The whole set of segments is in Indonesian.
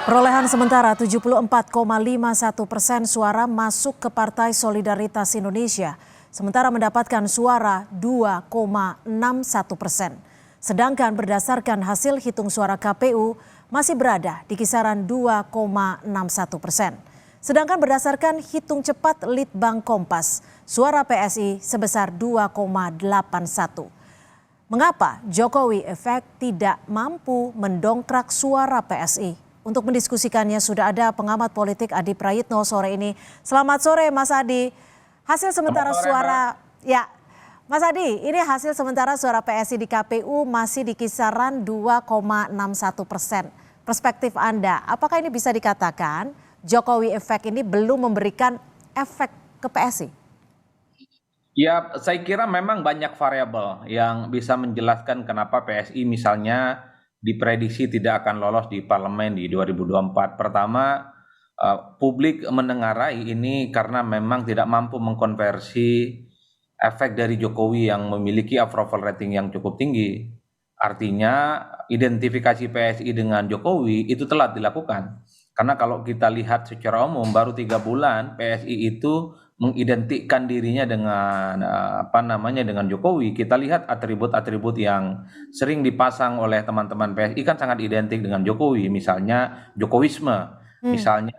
Perolehan sementara 74,51% suara masuk ke Partai Solidaritas Indonesia, sementara mendapatkan suara 2,61%. Sedangkan berdasarkan hasil hitung suara KPU masih berada di kisaran 2,61%. Sedangkan berdasarkan hitung cepat Litbang Kompas, suara PSI sebesar 2,81. Mengapa Jokowi efek tidak mampu mendongkrak suara PSI? Untuk mendiskusikannya sudah ada pengamat politik Adi Prayitno sore ini. Selamat sore Mas Adi. Hasil sementara suara, ya Mas Adi, ini hasil sementara suara PSI di KPU masih di kisaran 2,61%. Perspektif Anda, apakah ini bisa dikatakan Jokowi efek ini belum memberikan efek ke PSI? Ya, saya kira memang banyak variabel yang bisa menjelaskan kenapa PSI misalnya diprediksi tidak akan lolos di parlemen di 2024. Pertama, publik menengarai ini karena memang tidak mampu mengkonversi efek dari Jokowi yang memiliki approval rating yang cukup tinggi. Artinya identifikasi PSI dengan Jokowi itu telat dilakukan. Karena kalau kita lihat secara umum baru 3 bulan PSI itu mengidentikan dirinya dengan dengan Jokowi. Kita lihat atribut-atribut yang sering dipasang oleh teman-teman PSI kan sangat identik dengan Jokowi. Misalnya Jokowisme, misalnya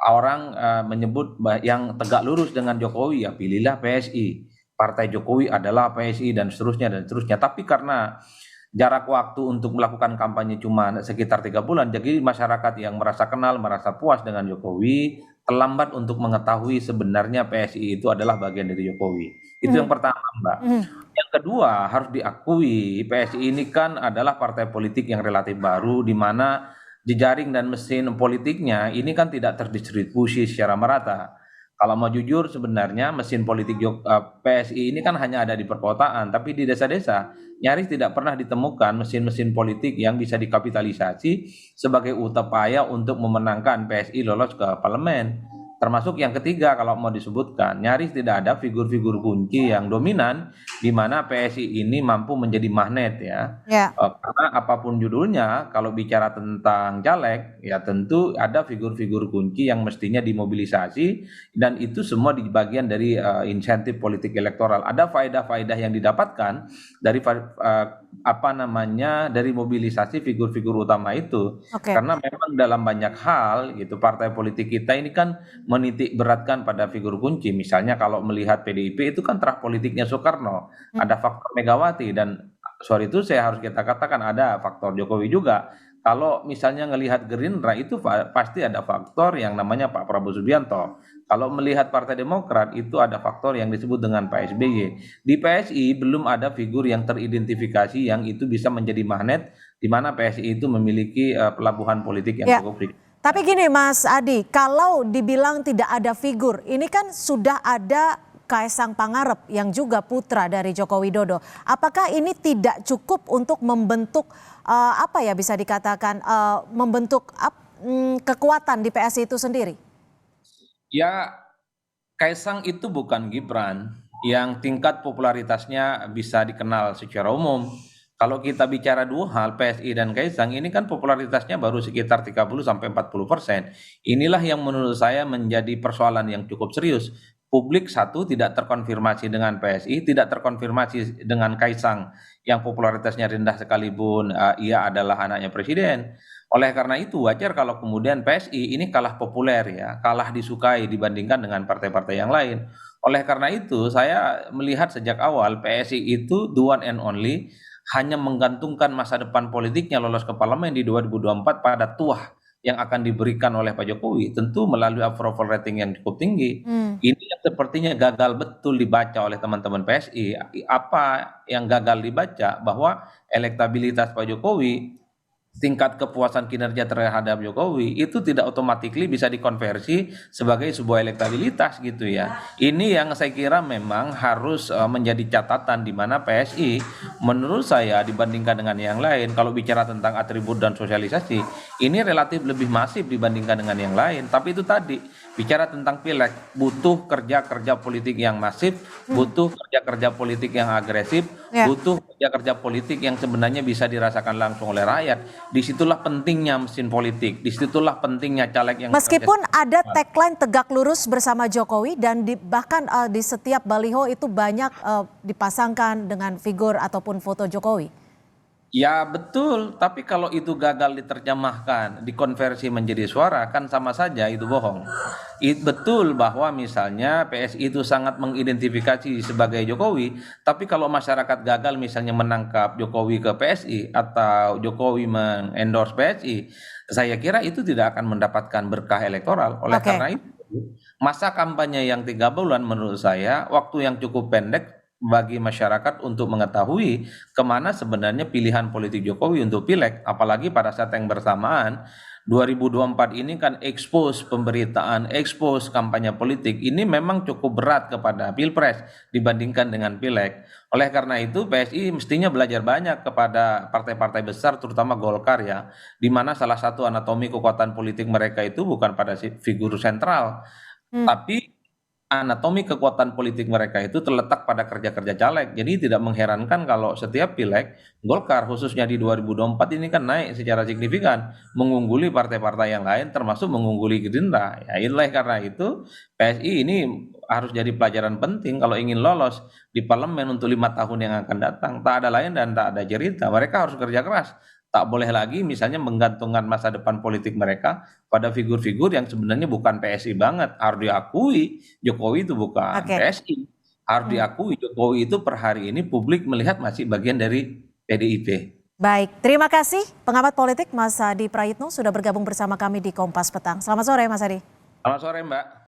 orang menyebut yang tegak lurus dengan Jokowi ya pilihlah PSI. Partai Jokowi adalah PSI dan seterusnya dan seterusnya. Tapi karena jarak waktu untuk melakukan kampanye cuma sekitar 3 bulan, jadi masyarakat yang merasa kenal, merasa puas dengan Jokowi terlambat untuk mengetahui sebenarnya PSI itu adalah bagian dari Jokowi. Itu yang pertama, Mbak. Yang kedua, harus diakui PSI ini kan adalah partai politik yang relatif baru, di mana jejaring dan mesin politiknya ini kan tidak terdistribusi secara merata. Kalau mau jujur sebenarnya mesin politik PSI ini kan hanya ada di perkotaan, tapi di desa-desa nyaris tidak pernah ditemukan mesin-mesin politik yang bisa dikapitalisasi sebagai upaya untuk memenangkan PSI lolos ke parlemen. Termasuk yang ketiga kalau mau disebutkan, nyaris tidak ada figur-figur kunci yang dominan di mana PSI ini mampu menjadi magnet ya. Karena apapun judulnya, kalau bicara tentang caleg, ya tentu ada figur-figur kunci yang mestinya dimobilisasi dan itu semua di bagian dari insentif politik elektoral. Ada faedah-faedah yang didapatkan dari dari mobilisasi figur-figur utama itu. Karena memang dalam banyak hal gitu partai politik kita ini kan menitik beratkan pada figur kunci. Misalnya kalau melihat PDIP itu kan terah politiknya Soekarno, ada faktor Megawati dan sorry itu saya harus kita katakan ada faktor Jokowi juga. Kalau misalnya melihat Gerindra itu pasti ada faktor yang namanya Pak Prabowo Subianto. Kalau melihat Partai Demokrat itu ada faktor yang disebut dengan Pak SBY. Di PSI belum ada figur yang teridentifikasi yang itu bisa menjadi magnet di mana PSI itu memiliki pelabuhan politik yang cukup. Tapi gini Mas Adi, kalau dibilang tidak ada figur, ini kan sudah ada Kaisang Pangarep yang juga putra dari Joko Widodo. Apakah ini tidak cukup untuk membentuk bisa dikatakan membentuk kekuatan di PSI itu sendiri? Ya, Kaisang itu bukan Gibran yang tingkat popularitasnya bisa dikenal secara umum. Kalau kita bicara dua hal, PSI dan Kaisang ini kan popularitasnya baru sekitar 30-40%. Inilah yang menurut saya menjadi persoalan yang cukup serius. Publik satu tidak terkonfirmasi dengan PSI, tidak terkonfirmasi dengan Kaisang yang popularitasnya rendah sekalipun ia adalah anaknya presiden. Oleh karena itu wajar kalau kemudian PSI ini kalah populer ya, kalah disukai dibandingkan dengan partai-partai yang lain. Oleh karena itu saya melihat sejak awal PSI itu the one and only hanya menggantungkan masa depan politiknya lolos ke parlemen di 2024 pada tuah yang akan diberikan oleh Pak Jokowi, tentu melalui approval rating yang cukup tinggi. Ini yang sepertinya gagal betul dibaca oleh teman-teman PSI. Apa yang gagal dibaca bahwa elektabilitas Pak Jokowi, tingkat kepuasan kinerja terhadap Jokowi itu tidak otomatis bisa dikonversi sebagai sebuah elektabilitas gitu ya. Ini yang saya kira memang harus menjadi catatan di mana PSI menurut saya dibandingkan dengan yang lain kalau bicara tentang atribut dan sosialisasi ini relatif lebih masif dibandingkan dengan yang lain. Tapi itu tadi, bicara tentang pileg, butuh kerja-kerja politik yang masif, butuh kerja-kerja politik yang agresif, Ya. butuh kerja-kerja politik yang sebenarnya bisa dirasakan langsung oleh rakyat. Disitulah pentingnya mesin politik, disitulah pentingnya caleg yang bekerja. Meskipun ada tagline tegak lurus bersama Jokowi dan bahkan di setiap baliho itu banyak dipasangkan dengan figur ataupun foto Jokowi. Ya betul, tapi kalau itu gagal diterjemahkan, dikonversi menjadi suara, kan sama saja itu bohong. Betul bahwa misalnya PSI itu sangat mengidentifikasi sebagai Jokowi, tapi kalau masyarakat gagal misalnya menangkap Jokowi ke PSI atau Jokowi mengendorse PSI, saya kira itu tidak akan mendapatkan berkah elektoral. Oleh Oke. karena itu, masa kampanye yang 3 bulan menurut saya waktu yang cukup pendek bagi masyarakat untuk mengetahui kemana sebenarnya pilihan politik Jokowi untuk pileg, apalagi pada saat yang bersamaan 2024 ini kan ekspos pemberitaan, ekspos kampanye politik ini memang cukup berat kepada pilpres dibandingkan dengan pileg. Oleh karena itu PSI mestinya belajar banyak kepada partai-partai besar terutama Golkar ya, di mana salah satu anatomi kekuatan politik mereka itu bukan pada figur sentral, Hmm. tapi anatomi kekuatan politik mereka itu terletak pada kerja-kerja caleg. Jadi tidak mengherankan kalau setiap pileg Golkar khususnya di 2024 ini kan naik secara signifikan, mengungguli partai-partai yang lain termasuk mengungguli Gerindra. Ya itulah karena itu PSI ini harus jadi pelajaran penting kalau ingin lolos di parlemen untuk 5 tahun yang akan datang. Tak ada lain dan tak ada cerita. Mereka harus kerja keras. Tak boleh lagi misalnya menggantungkan masa depan politik mereka pada figur-figur yang sebenarnya bukan PSI banget. Harus diakui Jokowi itu bukan Oke. PSI. Harus Hmm. diakui Jokowi itu per hari ini publik melihat masih bagian dari PDIP. Baik, terima kasih pengamat politik Mas Adi Prayitno sudah bergabung bersama kami di Kompas Petang. Selamat sore Mas Adi. Selamat sore Mbak.